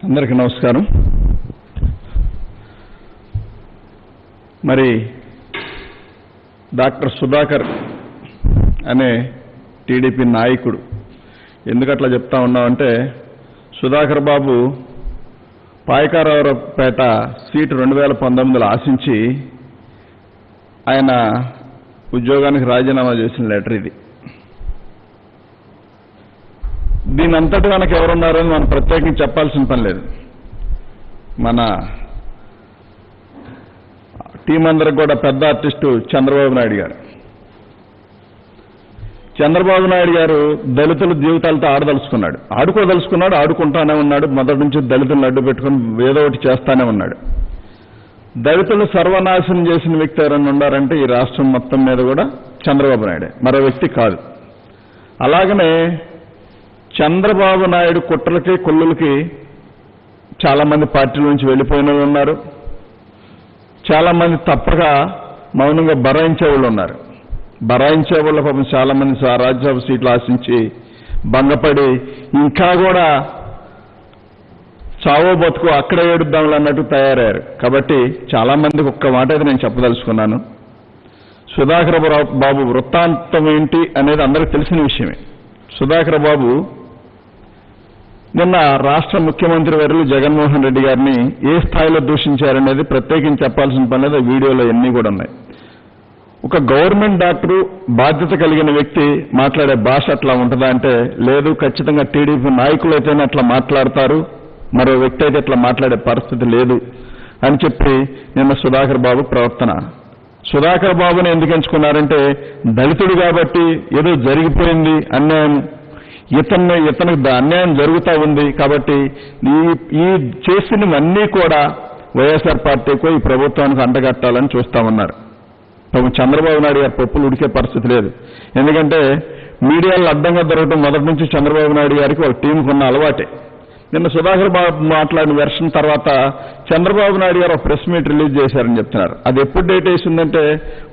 అందరికీ నమస్కారం. మరి డాక్టర్ సుధాకర్ అనే టీడీపీ నాయకుడు ఎందుకట్లా చెప్తా ఉన్నామంటే, సుధాకర్ బాబు పాయకారావుపేట సీటు 2019లో ఆశించి ఆయన ఉద్యోగానికి రాజీనామా చేసిన లెటర్ ఇది. దీని అంతటి మనకు ఎవరున్నారని మనం ప్రత్యేకించి చెప్పాల్సిన పని లేదు. మన టీం అందరికి కూడా పెద్ద ఆర్టిస్టు చంద్రబాబు నాయుడు గారు. చంద్రబాబు నాయుడు గారు దళితుల జీవితాలతో ఆడుకోదలుచుకున్నాడు, ఆడుకుంటానే ఉన్నాడు. మొదటి నుంచి దళితులను అడ్డు పెట్టుకుని ఏదో ఒకటి చేస్తానే ఉన్నాడు. దళితులు సర్వనాశనం చేసిన వ్యక్తి ఎవరైనా ఉన్నారంటే ఈ రాష్ట్రం మొత్తం మీద కూడా చంద్రబాబు నాయుడే, మరో వ్యక్తి కాదు. అలాగనే చంద్రబాబు నాయుడు కుట్రలకి కొల్లులకి చాలా మంది పార్టీల నుంచి వెళ్ళిపోయిన వాళ్ళు ఉన్నారు. చాలా మంది తప్పక మౌనంగా బరాయించే వాళ్ళు ఉన్నారు. బరాయించే వాళ్ళ పాపం చాలా మంది రాజ్యసభ సీట్లు ఆశించి భంగపడి ఇంకా కూడా చావో బతుకు అక్కడే ఏడుద్దాంలు అన్నట్టు తయారయ్యారు. కాబట్టి చాలా మందికి ఒక్క మాట అయితే నేను చెప్పదలుచుకున్నాను. సుధాకర్ బాబు వృత్తాంతం ఏంటి అనేది అందరికీ తెలిసిన విషయమే. సుధాకర్ బాబు నిన్న రాష్ట్ర ముఖ్యమంత్రి వర్యులు జగన్మోహన్ రెడ్డి గారిని ఏ స్థాయిలో దూషించారనేది ప్రత్యేకించి చెప్పాల్సిన పని లేదు. వీడియోలో ఎన్ని కూడా ఉన్నాయి. ఒక గవర్నమెంట్ డాక్టరు, బాధ్యత కలిగిన వ్యక్తి మాట్లాడే భాష అట్లా ఉంటుందా అంటే లేదు. ఖచ్చితంగా టీడీపీ నాయకులు అయితేనే అట్లా మాట్లాడతారు, మరో వ్యక్తి అయితే అట్లా మాట్లాడే పరిస్థితి లేదు అని చెప్పి నిన్న సుధాకర్ బాబు ప్రవర్తన. సుధాకర్ బాబుని ఎందుకు ఎంచుకున్నారంటే దళితుడు కాబట్టి ఏదో జరిగిపోయింది అన్యాయం, ఇతనికి అన్యాయం జరుగుతూ ఉంది కాబట్టి ఈ చేసినవన్నీ కూడా వైఎస్ఆర్ పార్టీకో ఈ ప్రభుత్వానికి అంటగట్టాలని చూస్తామన్నారు. చంద్రబాబు నాయుడు గారి పప్పులు ఉడికే పరిస్థితి లేదు. ఎందుకంటే మీడియాలో అడ్డంగా దొరకడం మొదటి నుంచి చంద్రబాబు నాయుడు గారికి వాళ్ళ టీంకు ఉన్న అలవాటే. నిన్న సుధాకర్ బాబు మాట్లాడిన వెర్షన్ తర్వాత చంద్రబాబు నాయుడు గారు ఒక ప్రెస్ మీట్ రిలీజ్ చేశారని చెప్తున్నారు. అది ఎప్పుడు డేట్ వేసి ఉందంటే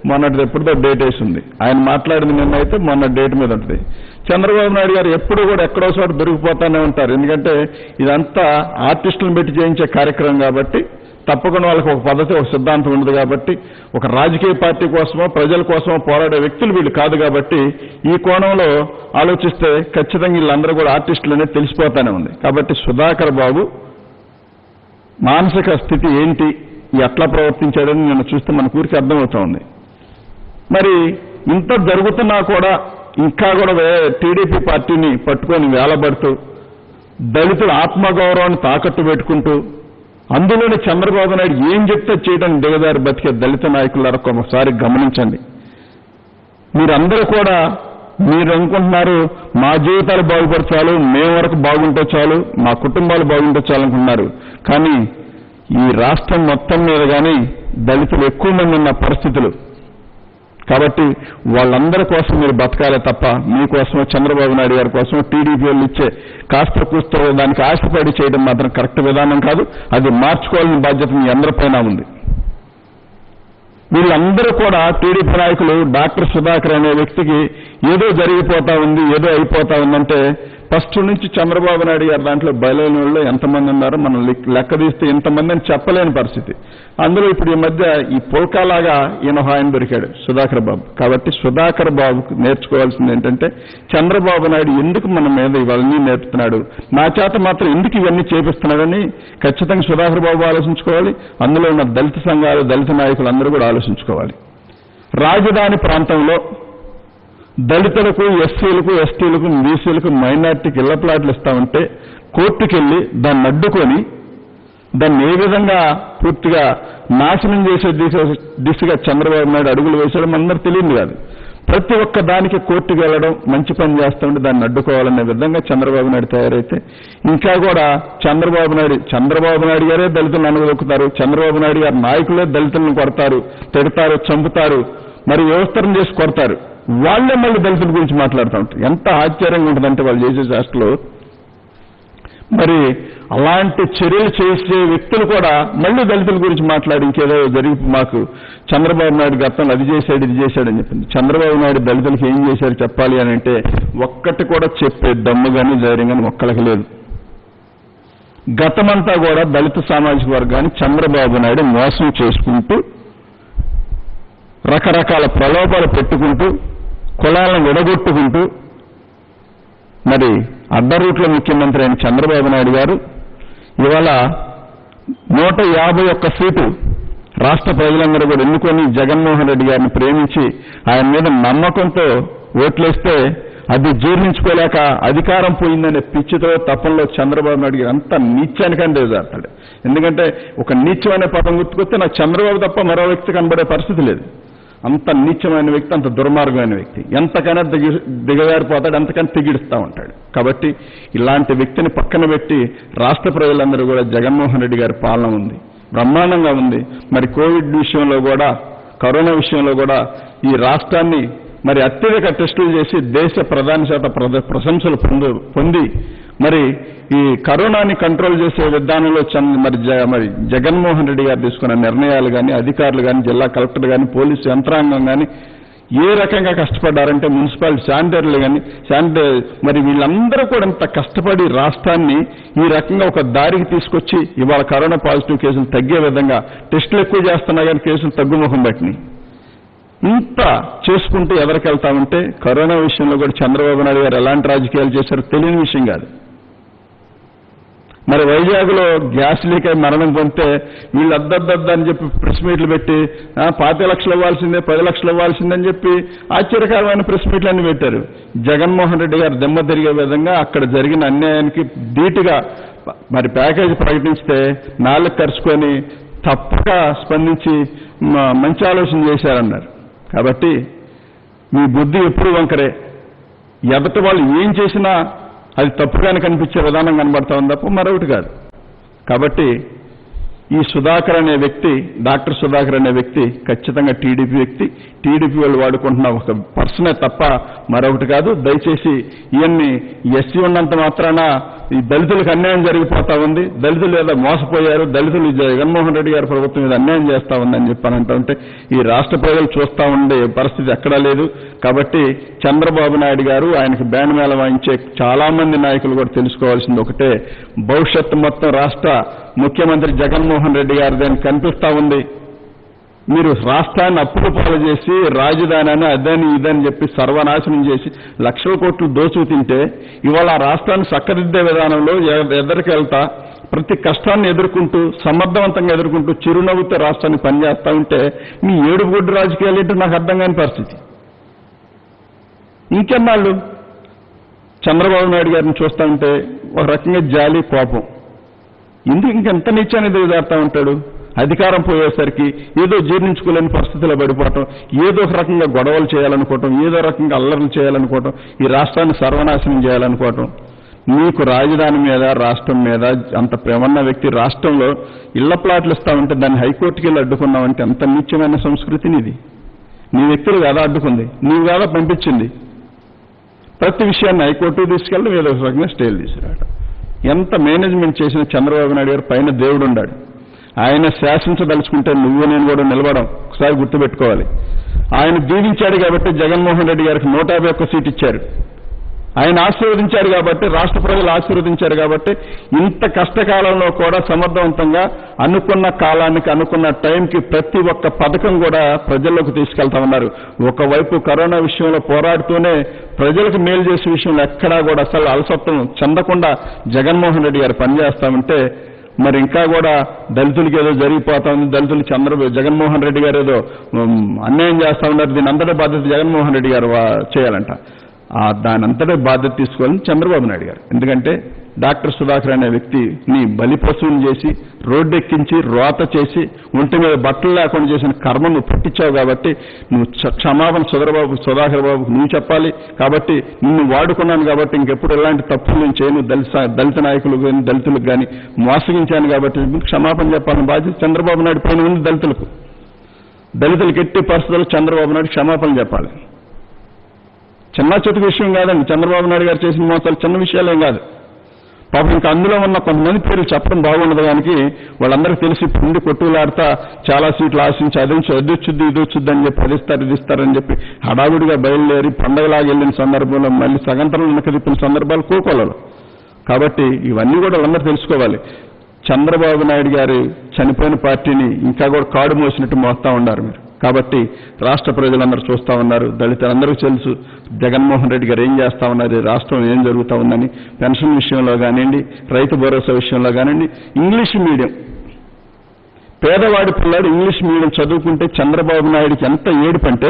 మొన్నటిది ఎప్పుడుదో డేట్ వేసి ఉంది. ఆయన మాట్లాడింది నిన్న అయితే మొన్న డేట్ మీద ఉంటుంది. చంద్రబాబు నాయుడు గారు ఎప్పుడు కూడా ఎక్కడో చోట దొరికిపోతానే ఉంటారు. ఎందుకంటే ఇదంతా ఆర్టిస్టులను పెట్టి చేయించే కార్యక్రమం కాబట్టి తప్పకుండా వాళ్ళకి ఒక పద్ధతి, ఒక సిద్ధాంతం ఉండదు. కాబట్టి ఒక రాజకీయ పార్టీ కోసమో ప్రజల కోసమో పోరాడే వ్యక్తులు వీళ్ళు కాదు. కాబట్టి ఈ కోణంలో ఆలోచిస్తే ఖచ్చితంగా వీళ్ళందరూ కూడా ఆర్టిస్టులు అనేది తెలిసిపోతానే ఉంది. కాబట్టి సుధాకర్ బాబు మానసిక స్థితి ఏంటి, ఎట్లా ప్రవర్తించాడని నిన్న చూస్తే మన ఊరికి అర్థమవుతా ఉంది. మరి ఇంత జరుగుతున్నా కూడా ఇంకా కూడా టీడీపీ పార్టీని పట్టుకొని వేలబడుతూ దళితుల ఆత్మగౌరవాన్ని తాకట్టు పెట్టుకుంటూ అందులోనే చంద్రబాబు నాయుడు ఏం చెప్తే చేయడం దిగదారి బతికే దళిత నాయకులారా ఒకసారి గమనించండి. మీరందరూ కూడా మీరు అనుకుంటున్నారు మా జీవితాలు బాగుపరచాలి, మేము వరకు బాగుంటే చాలు, మా కుటుంబాలు బాగుంటే చాలు అనుకుంటున్నారు. కానీ ఈ రాష్ట్రం మొత్తం మీద కానీ దళితులు ఎక్కువ మంది ఉన్న పరిస్థితులు. కాబట్టి వాళ్ళందరి కోసం మీరు బతకాలే తప్ప మీకోసమో చంద్రబాబు నాయుడు గారి కోసం టీడీపీ వాళ్ళు ఇచ్చే కాస్త కూస్తో దానికి ఆశపడి చేయడం మాత్రం కరెక్ట్ విధానం కాదు. అది మార్చుకోవాలని బాధ్యత మీ అందరిపైన ఉంది. వీళ్ళందరూ కూడా టీడీపీ నాయకులు డాక్టర్ సుధాకర్ అనే వ్యక్తికి ఏదో జరిగిపోతా ఉంది, ఏదో అయిపోతా ఉందంటే ఫస్ట్ నుంచి చంద్రబాబు నాయుడు గారు దాంట్లో బయలుదేరిన వాళ్ళు ఎంతమంది ఉన్నారో మనం లెక్క తీస్తే ఇంతమంది అని చెప్పలేని పరిస్థితి. అందులో ఇప్పుడు ఈ మధ్య ఈ పుల్కాలాగా ఈయన ఆయన దొరికాడు సుధాకర్ బాబు. కాబట్టి సుధాకర్ బాబుకు నేర్చుకోవాల్సింది ఏంటంటే చంద్రబాబు నాయుడు ఎందుకు మన మీద ఇవన్నీ నేర్పుతున్నాడు, నా చేత మాత్రం ఎందుకు ఇవన్నీ చేపిస్తున్నాడని ఖచ్చితంగా సుధాకర్ బాబు ఆలోచించుకోవాలి. అందులో ఉన్న దళిత సంఘాలు, దళిత నాయకులు అందరూ కూడా ఆలోచించుకోవాలి. రాజధాని ప్రాంతంలో దళితులకు, ఎస్సీలకు, ఎస్టీలకు, బీసీలకు, మైనార్టీకి ఇళ్ల ప్లాట్లు ఇస్తామంటే కోర్టుకెళ్లి దాన్ని అడ్డుకొని దాన్ని ఏ విధంగా పూర్తిగా నాశనం చేసే దిశగా చంద్రబాబు నాయుడు అడుగులు వేశాడు మనందరూ తెలియదు కాదు. ప్రతి ఒక్క దానికి కోర్టుకు వెళ్లడం, మంచి పని చేస్తూ ఉంటే దాన్ని అడ్డుకోవాలనే విధంగా చంద్రబాబు నాయుడు తయారైతే ఇంకా కూడా చంద్రబాబు నాయుడు గారే దళితులను అనగదొక్కుతారు. చంద్రబాబు నాయుడు గారి నాయకులే దళితులను కొడతారు, తిడతారు, చంపుతారు, మరి వ్యవస్థరం చేసి కొడతారు. వాళ్లే మళ్ళీ దళితుల గురించి మాట్లాడుతూ ఉంటారు. ఎంత ఆశ్చర్యంగా ఉంటుందంటే వాళ్ళు చేసే శాస్త్రలో. మరి అలాంటి చర్యలు చేసే వ్యక్తులు కూడా మళ్ళీ దళితుల గురించి మాట్లాడి ఇంకేదో జరిగి మాకు చంద్రబాబు నాయుడు గతంలో అది చేశాడు, ఇది చేశాడని చెప్పింది. చంద్రబాబు నాయుడు దళితులకు ఏం చేశారు చెప్పాలి అని అంటే ఒక్కటి కూడా చెప్పే దమ్ము కానీ ధైర్యం కానీ ఒక్కళ్ళకి లేదు. గతమంతా కూడా దళిత సామాజిక వర్గాన్ని చంద్రబాబు నాయుడు మోసం చేసుకుంటూ రకరకాల ప్రలోభాలు పెట్టుకుంటూ కులాలను విడగొట్టుకుంటూ మరి అడ్డరూట్ల ముఖ్యమంత్రి అయిన చంద్రబాబు నాయుడు గారు ఇవాళ 151 సీటు రాష్ట్ర ప్రజలందరూ కూడా ఎన్నుకొని జగన్మోహన్ రెడ్డి గారిని ప్రేమించి ఆయన మీద నమ్మకంతో ఓట్లేస్తే అది జీర్ణించుకోలేక అధికారం పోయిందనే పిచ్చితో తప్పంలో చంద్రబాబు నాయుడు గారు అంత నీచానికంటే ఎదుగుతాడు. ఎందుకంటే ఒక నీచం అనే పదం గుర్తుకొస్తే నాకు చంద్రబాబు తప్ప మరో వ్యక్తి కనబడే పరిస్థితి లేదు. అంత నీచమైన వ్యక్తి, అంత దుర్మార్గమైన వ్యక్తి, ఎంతకైనా దిగజారిపోతాడు, ఎంతకైనా తెగిడుస్తూ ఉంటాడు. కాబట్టి ఇలాంటి వ్యక్తిని పక్కన పెట్టి రాష్ట్ర ప్రజలందరూ కూడా జగన్మోహన్ రెడ్డి గారి పాలన ఉంది, బ్రహ్మాండంగా ఉంది. మరి కోవిడ్ విషయంలో కూడా, కరోనా విషయంలో కూడా ఈ రాష్ట్రాన్ని మరి అత్యధిక టెస్టులు చేసి దేశ ప్రధాని చేత ప్రశంసలు పొంది మరి ఈ కరోనాని కంట్రోల్ చేసే విధానంలో మరి జగన్మోహన్ రెడ్డి గారు తీసుకున్న నిర్ణయాలు కానీ, అధికారులు కానీ, జిల్లా కలెక్టర్ కానీ, పోలీసు యంత్రాంగం కానీ ఏ రకంగా కష్టపడ్డారంటే మున్సిపాలిటీ శానిటరీలు కానీ మరి వీళ్ళందరూ కూడా ఇంత కష్టపడి రాష్ట్రాన్ని ఈ రకంగా ఒక దారికి తీసుకొచ్చి ఇవాళ కరోనా పాజిటివ్ కేసులు తగ్గే విధంగా టెస్టులు ఎక్కువ చేస్తున్నా కానీ కేసులు తగ్గుముఖం పట్టినాయి. ఇంత చేసుకుంటూ ఎదరికెళ్తామంటే కరోనా విషయంలో కూడా చంద్రబాబు నాయుడు గారు ఎలాంటి రాజకీయాలు చేశారో తెలియని విషయం కాదు. మరి వైజాగ్లో గ్యాస్ లీక్ అయి మరణం పొందితే వీళ్ళు అని చెప్పి ప్రెస్ మీట్లు పెట్టి 5 లక్షలు ఇవ్వాల్సిందే, 10 లక్షలు ఇవ్వాల్సిందని చెప్పి ఆశ్చర్యకరమైన ప్రెస్ మీట్లన్నీ పెట్టారు. జగన్మోహన్ రెడ్డి గారు దెమ్మ తిరిగే విధంగా అక్కడ జరిగిన అన్యాయానికి ధీటుగా మరి ప్యాకేజీ ప్రకటిస్తే నాలుగు ఖర్చుకొని తప్పక స్పందించి మంచి ఆలోచన చేశారన్నారు. కాబట్టి మీ బుద్ధి ఎప్పుడు వంకరే, ఎదటి వాళ్ళు ఏం చేసినా అది తప్పుగానే కనిపించే విధానం కనబడతా ఉంది తప్ప మరొకటి కాదు. కాబట్టి ఈ సుధాకర్ అనే వ్యక్తి, డాక్టర్ సుధాకర్ అనే వ్యక్తి ఖచ్చితంగా టీడీపీ వ్యక్తి, టీడీపీ వాళ్ళు వాడుకుంటున్న ఒక పర్సనే తప్ప మరొకటి కాదు. దయచేసి ఇవన్నీ ఎస్సీ ఉన్నంత మాత్రాన ఈ దళితులకు అన్యాయం జరిగిపోతా ఉంది, దళితులు ఏదో మోసపోయారు, దళితులు జగన్మోహన్ రెడ్డి గారి ప్రభుత్వం మీద అన్యాయం చేస్తా ఉందని చెప్పానంటే ఈ రాష్ట్ర ప్రజలు చూస్తూ ఉండే పరిస్థితి ఎక్కడా లేదు. కాబట్టి చంద్రబాబు నాయుడు గారు, ఆయనకు బ్యాండ్ మేళ వాయించే చాలా మంది నాయకులు కూడా తెలుసుకోవాల్సింది ఒకటే, భవిష్యత్తు మొత్తం రాష్ట్ర ముఖ్యమంత్రి జగన్మోహన్ రెడ్డి గారిదని కనిపిస్తా ఉంది. మీరు రాష్ట్రాన్ని అప్పులు పాలు చేసి రాజధాని అదని ఇదని చెప్పి సర్వనాశనం చేసి లక్షల కోట్లు దోచుకు తింటే ఇవాళ ఆ రాష్ట్రాన్ని చక్కదిద్దే విధానంలో ఎదురుకెళ్తా ప్రతి కష్టాన్ని ఎదుర్కొంటూ సమర్థవంతంగా ఎదుర్కొంటూ చిరునవ్వుతో రాష్ట్రాన్ని పనిచేస్తా ఉంటే మీ ఏడుగుడ్డు రాజకీయాలు ఏంటో నాకు అర్థం కాని పరిస్థితి. ఇంకెన్నాళ్ళు చంద్రబాబు నాయుడు గారిని చూస్తా ఉంటే ఒక రకంగా జాలి, కోపం. ఇంకెంత నీచాన్ని దిగజారుతా ఉంటాడు. అధికారం పోయేసరికి ఏదో జీర్ణించుకోలేని పరిస్థితిలో పడిపోవటం, ఏదో ఒక రకంగా గొడవలు చేయాలనుకోవటం, ఏదో రకంగా అల్లర్లు చేయాలనుకోవటం, ఈ రాష్ట్రాన్ని సర్వనాశనం చేయాలనుకోవటం. మీకు రాజధాని మీద, రాష్ట్రం మీద అంత ప్రేమన్న వ్యక్తి రాష్ట్రంలో ఇళ్ల ప్లాట్లు ఇస్తా ఉంటే దాన్ని హైకోర్టుకి వెళ్ళి అడ్డుకున్నామంటే అంత నీచమైన సంస్కృతిని ఇది. నీ వ్యక్తులు కాదా అడ్డుకుంది, నీవు కాదా పంపించింది. ప్రతి విషయాన్ని హైకోర్టుకు తీసుకెళ్ళడం, ఏదో ఒక రకంగా స్టేలు తీసుకురావడం. ఎంత మేనేజ్మెంట్ చేసిన చంద్రబాబు నాయుడు గారు పైన దేవుడు ఉన్నాడు. ఆయన శాసించదలుచుకుంటే నువ్వు నేను కూడా నిలబడం ఒకసారి గుర్తుపెట్టుకోవాలి. ఆయన దీవించాడు కాబట్టి జగన్మోహన్ రెడ్డి గారికి 151 సీట్ ఇచ్చారు. ఆయన ఆశీర్వదించారు కాబట్టి, రాష్ట్ర ప్రజలు ఆశీర్వదించారు కాబట్టి ఇంత కష్టకాలంలో కూడా సమర్థవంతంగా అనుకున్న కాలానికి, అనుకున్న టైంకి ప్రతి ఒక్క పథకం కూడా ప్రజల్లోకి తీసుకెళ్తా ఉన్నారు. ఒకవైపు కరోనా విషయంలో పోరాడుతూనే ప్రజలకు మేలు చేసే విషయంలో ఎక్కడా కూడా అసలు అలసత్వం చెందకుండా జగన్మోహన్ రెడ్డి గారు పనిచేస్తామంటే మరి ఇంకా కూడా దళితులకి ఏదో జరిగిపోతా ఉంది, దళితులు జగన్మోహన్ రెడ్డి గారు ఏదో అన్యాయం చేస్తా ఉన్నారు, దీని అంతటా బాధ్యత జగన్మోహన్ రెడ్డి గారు చేయాలంట. దాని అంతటా బాధ్యత తీసుకోవాలని చంద్రబాబు నాయుడు గారు. ఎందుకంటే డాక్టర్ సుధాకర్ అనే వ్యక్తిని బలిపశువుని చేసి, రోడ్డెక్కించి, రోత చేసి, ఒంటి మీద బట్టలు లేకుండా చేసిన కర్మ నువ్వు పట్టించావు కాబట్టి నువ్వు క్షమాపణ సుధాకర్ బాబుకు నువ్వు చెప్పాలి. కాబట్టి నిన్ను వాడుకున్నాను కాబట్టి ఇంకెప్పుడు ఎలాంటి తప్పులు నేను చేయను, దళిత నాయకులు కానీ దళితులకు కానీ మోసగించాను కాబట్టి క్షమాపణ చెప్పాలని బాధ్యత చంద్రబాబు నాయుడు పైన ఉంది. దళితులకు ఎట్టి పరిస్థితుల్లో చంద్రబాబు నాయుడు క్షమాపణ చెప్పాలి. చిన్న చితక విషయం కాదండి, చంద్రబాబు నాయుడు గారు చేసిన మోసాలు చిన్న విషయాలేం కాదు. పాపం ఇంకా అందులో ఉన్న కొంతమంది పేర్లు చెప్పడం బాగుండదు. దానికి వాళ్ళందరికీ తెలిసి పుండి కొట్టులాడుతా చాలా సీట్లు ఆశించి అదొచ్చుద్ది ఇదొచ్చుద్ది అని చెప్పి ఇది ఇస్తారని చెప్పి హడావుడిగా బయలుదేరి పండగలాగా వెళ్ళిన సందర్భంలో మళ్ళీ సగంతరం వెనక తిప్పిన సందర్భాలు కోకోలలో. కాబట్టి ఇవన్నీ కూడా వాళ్ళందరూ తెలుసుకోవాలి. చంద్రబాబు నాయుడు గారు చనిపోయిన పార్టీని ఇంకా కూడా కాడు మోసినట్టు మోస్తా ఉన్నారు మీరు. కాబట్టి రాష్ట్ర ప్రజలందరూ చూస్తూ ఉన్నారు, దళితులందరికీ తెలుసు జగన్మోహన్ రెడ్డి గారు ఏం చేస్తా ఉన్నారు, రాష్ట్రం ఏం జరుగుతూ ఉందని. పెన్షన్ విషయంలో కానివ్వండి, రైతు భరోసా విషయంలో కానివ్వండి, ఇంగ్లీష్ మీడియం పేదవాడి పిల్లాడు ఇంగ్లీష్ మీడియం చదువుకుంటే చంద్రబాబు నాయుడికి ఎంత ఏడుపంటే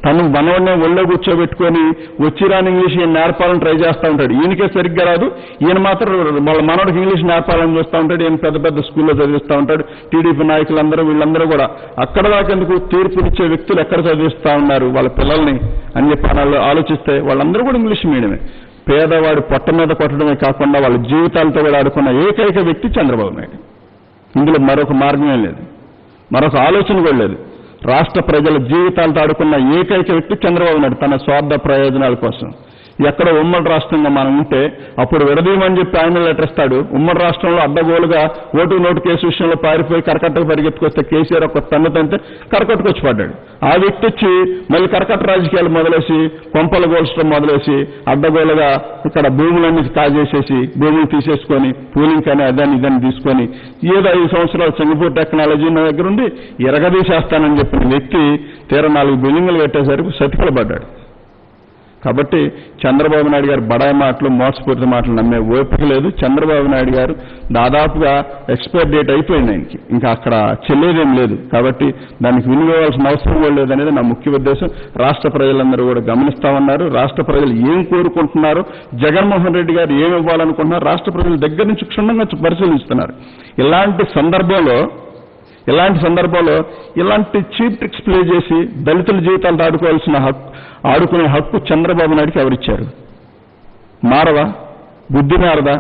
తను మనవన్నే ఒళ్ళో కూర్చోబెట్టుకొని వచ్చిరాని ఇంగ్లీష్ ఈయన నేర్పాలని ట్రై చేస్తూ ఉంటాడు. ఈయనకే సరిగ్గా రాదు, ఈయన మాత్రం వాళ్ళ మనవడికి ఇంగ్లీష్ నేర్పాలని చూస్తూ ఉంటాడు. ఈయన పెద్ద పెద్ద స్కూల్లో చదివిస్తూ ఉంటాడు. టీడీపీ నాయకులందరూ వీళ్ళందరూ కూడా అక్కడ దాకెందుకు తీర్పునిచ్చే వ్యక్తులు ఎక్కడ చదివిస్తూ ఉన్నారు వాళ్ళ పిల్లల్ని అని చెప్పి ఆలోచిస్తే వాళ్ళందరూ కూడా ఇంగ్లీష్ మీడియమే. పేదవాడు పొట్ట మీద కొట్టడమే కాకుండా వాళ్ళ జీవితాలతో కూడా ఆడుకున్న ఏకైక వ్యక్తి చంద్రబాబు నాయుడు. ఇందులో మరొక మార్గమే లేదు, మరొక ఆలోచన కూడా లేదు. రాష్ట్ర ప్రజల జీవితాలతో ఆడుకున్న ఏకైక వ్యక్తి చంద్రబాబు నాయుడు తన స్వార్థ ప్రయోజనాల కోసం. ఎక్కడో ఉమ్మడి రాష్ట్రంగా మనం ఉంటే అప్పుడు విడదీయమని చెప్పి ఆయన లెటర్ ఇస్తాడు. ఉమ్మడి రాష్ట్రంలో అడ్డగోలుగా ఓటు నోటు కేసు విషయంలో పారిపోయి కరకట్టకు పరిగెత్తుకొస్తే కేసీఆర్ ఒక తన్నుతంటే కరకట్టుకొచ్చి పడ్డాడు. ఆ వ్యక్తి వచ్చి మళ్ళీ కరకట్ట రాజకీయాలు మొదలేసి కొంపలు గోల్చడం మొదలేసి అడ్డగోలుగా ఇక్కడ భూములన్నీ కాజేసేసి భూములు తీసేసుకొని పూలింగ్ కానీ అదాన్ని ఇదాన్ని తీసుకొని ఏదో 5 సంవత్సరాలు సింగపూర్ టెక్నాలజీ నా దగ్గర ఉండి ఎరగదీసేస్తానని చెప్పిన వ్యక్తి తీరా 4 బిల్డింగులు కట్టేసరికి సతికిల పడ్డాడు. కాబట్టి చంద్రబాబు నాయుడు గారు బడాయి మాటలు మోసపూరిత మాటలు నమ్మే ఓపిక లేదు. చంద్రబాబు నాయుడు గారు దాదాపుగా ఎక్స్పైర్ డేట్ అయిపోయింది ఆయనకి, ఇంకా అక్కడ చెల్లేదేం లేదు. కాబట్టి దానికి వినియోగాల్సిన అవసరం కూడా లేదనేది నా ముఖ్య ఉద్దేశం. రాష్ట్ర ప్రజలందరూ కూడా గమనిస్తా ఉన్నారు. రాష్ట్ర ప్రజలు ఏం కోరుకుంటున్నారో, జగన్మోహన్ రెడ్డి గారు ఏమి ఇవ్వాలనుకుంటున్నారో రాష్ట్ర ప్రజల దగ్గర నుంచి క్షుణ్ణంగా పరిశీలిస్తున్నారు. ఇలాంటి సందర్భంలో ఇలాంటి చీప్ ట్రిక్స్ ప్లే చేసి దళితుల జీవితాలు ఆడుకునే హక్కు చంద్రబాబు నాయుడికి ఎవరిచ్చారు? మారదా? బుద్ధి మారదా?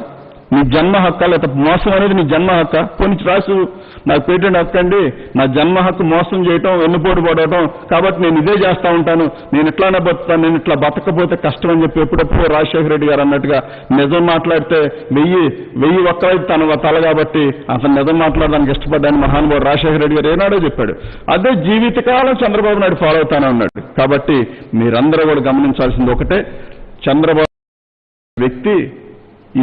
నీ జన్మ హక్కా, లేకపోతే మోసం అనేది నీ జన్మ హక్క? కొన్ని రాసు నాకు పేటెంట్ హక్కు అండి, నా జన్మ హక్కు మోసం చేయటం, వెన్నుపోటు పడటం, కాబట్టి నేను ఇదే చేస్తా ఉంటాను, నేను ఇట్లానే బతుకుతాను, నేను ఇట్లా బతకపోతే కష్టం అని చెప్పి ఎప్పుడెప్పుడు రాజశేఖర రెడ్డి గారు అన్నట్టుగా నిజం మాట్లాడితే 1000 ఒక్కరైతే తన తల కాబట్టి అతను నిజం మాట్లాడడానికి ఇష్టపడ్డాను మహానుభావుడు రాజశేఖర రెడ్డి గారు ఏనాడో చెప్పాడు. అదే జీవితకాలం చంద్రబాబు నాయుడు ఫాలో అవుతానే ఉన్నాడు. కాబట్టి మీరందరూ కూడా గమనించాల్సింది ఒకటే, చంద్రబాబు వ్యక్తి ఈ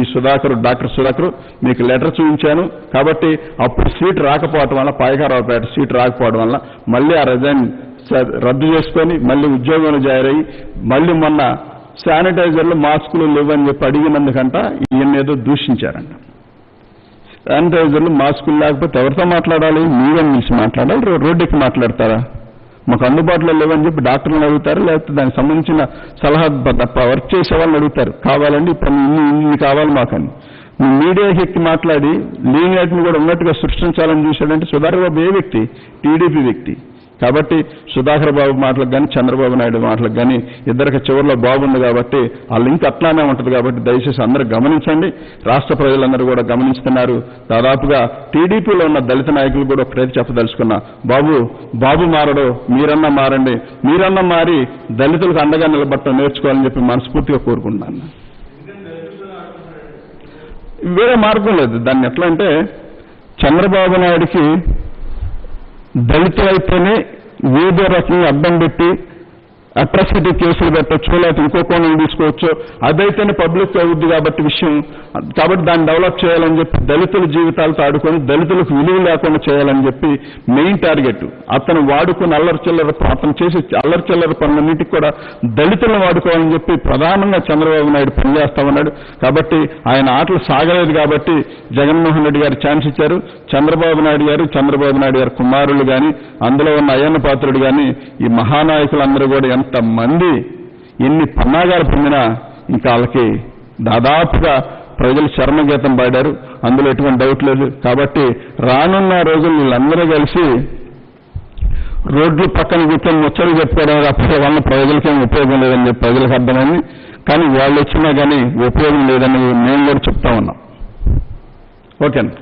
డాక్టర్ సుధాకర్ మీకు లెటర్ చూపించాను కాబట్టి అప్పుడు సీట్ రాకపోవడం వల్ల, పాయకారావుపేట సీట్ రాకపోవడం వల్ల మళ్ళీ ఆ రిజైన్ రద్దు చేసుకొని మళ్ళీ ఉద్యోగంలో జాయిన్ అయ్యి మళ్ళీ మొన్న శానిటైజర్లు మాస్కులు లేవని చెప్పి అడిగినందుకంట ఈయన ఏదో దూషించారంట. శానిటైజర్లు మాస్కులు లేకపోతే ఎవరితో మాట్లాడాలి? మీరేం మిలిసి మాట్లాడాలి? రోడ్డుకి మాట్లాడతారా? మాకు అందుబాటులో లేవని చెప్పి డాక్టర్లను అడుగుతారు, లేకపోతే దానికి సంబంధించిన సలహా తప్ప వర్క్ చేసే వాళ్ళని అడుగుతారు. కావాలండి ఇప్పుడు ఇన్ని కావాలి మాకని. మీడియాకి ఎక్కి మాట్లాడి లీనియాటిని కూడా ఉన్నట్టుగా సృష్టించాలని చూశాడంటే సుధాకర్ బాబు ఏ వ్యక్తి? టీడీపీ వ్యక్తి. కాబట్టి సుధాకర్ బాబు మాటలకు కానీ చంద్రబాబు నాయుడు మాటలకు కానీ ఇద్దరికి చివరిలో బాగుంది కాబట్టి ఆ లింక్ అట్లానే ఉంటుంది. కాబట్టి దయచేసి అందరూ గమనించండి. రాష్ట్ర ప్రజలందరూ కూడా గమనిస్తున్నారు. దాదాపుగా టీడీపీలో ఉన్న దళిత నాయకులు కూడా ఒకటే చెప్పదలుచుకున్నా, బాబు మారడు, మీరన్నా మారండి, మీరన్నా మారి దళితులకు అండగా నిలబడటం నేర్చుకోవాలని చెప్పి మనస్ఫూర్తిగా కోరుకుంటున్నాను. వేరే మార్గం లేదు. దాన్ని ఎట్లా అంటే చంద్రబాబు నాయుడికి దళితులైతేనే ఏదో రకంగా అడ్డం పెట్టి అట్రాసిటీ కేసులు పెట్టచ్చు, లేకపోతే ఇంకో కోణం తీసుకోవచ్చు, అదైతేనే పబ్లిక్ అవుద్ది కాబట్టి విషయం. కాబట్టి దాన్ని డెవలప్ చేయాలని చెప్పి దళితుల జీవితాలతో ఆడుకొని దళితులకు విలువ లేకుండా చేయాలని చెప్పి మెయిన్ టార్గెట్. అతను వాడుకుని అతను చేసే అల్లరిచిల్లర పనులన్నింటికి కూడా దళితులను వాడుకోవాలని చెప్పి ప్రధానంగా చంద్రబాబు నాయుడు పనిచేస్తా ఉన్నాడు. కాబట్టి ఆయన ఆటలు సాగలేదు కాబట్టి జగన్మోహన్ రెడ్డి గారు ఛాన్స్ ఇచ్చారు. చంద్రబాబు నాయుడు గారు కుమారులు కానీ, అందులో ఉన్న అయ్యన్న పాత్రుడు కానీ, ఈ మహానాయకులందరూ కూడా ఎంతమంది ఎన్ని పన్నాగాలు పొందినా ఇంకా వాళ్ళకి దాదాపుగా ప్రజలు చర్మగీతం పాడారు, అందులో ఎటువంటి డౌట్ లేదు. కాబట్టి రానున్న రోజులు వీళ్ళందరూ కలిసి రోడ్లు పక్కన కూర్చొని ముచ్చలు చెప్పుకోవడం అప్పటి వల్ల ప్రజలకేం ఉపయోగం లేదని చెప్పి ప్రజలకు అర్థమైంది. కానీ వాళ్ళు వచ్చినా కానీ ఉపయోగం లేదని మేము కూడా చెప్తా ఉన్నాం. ఓకేనా?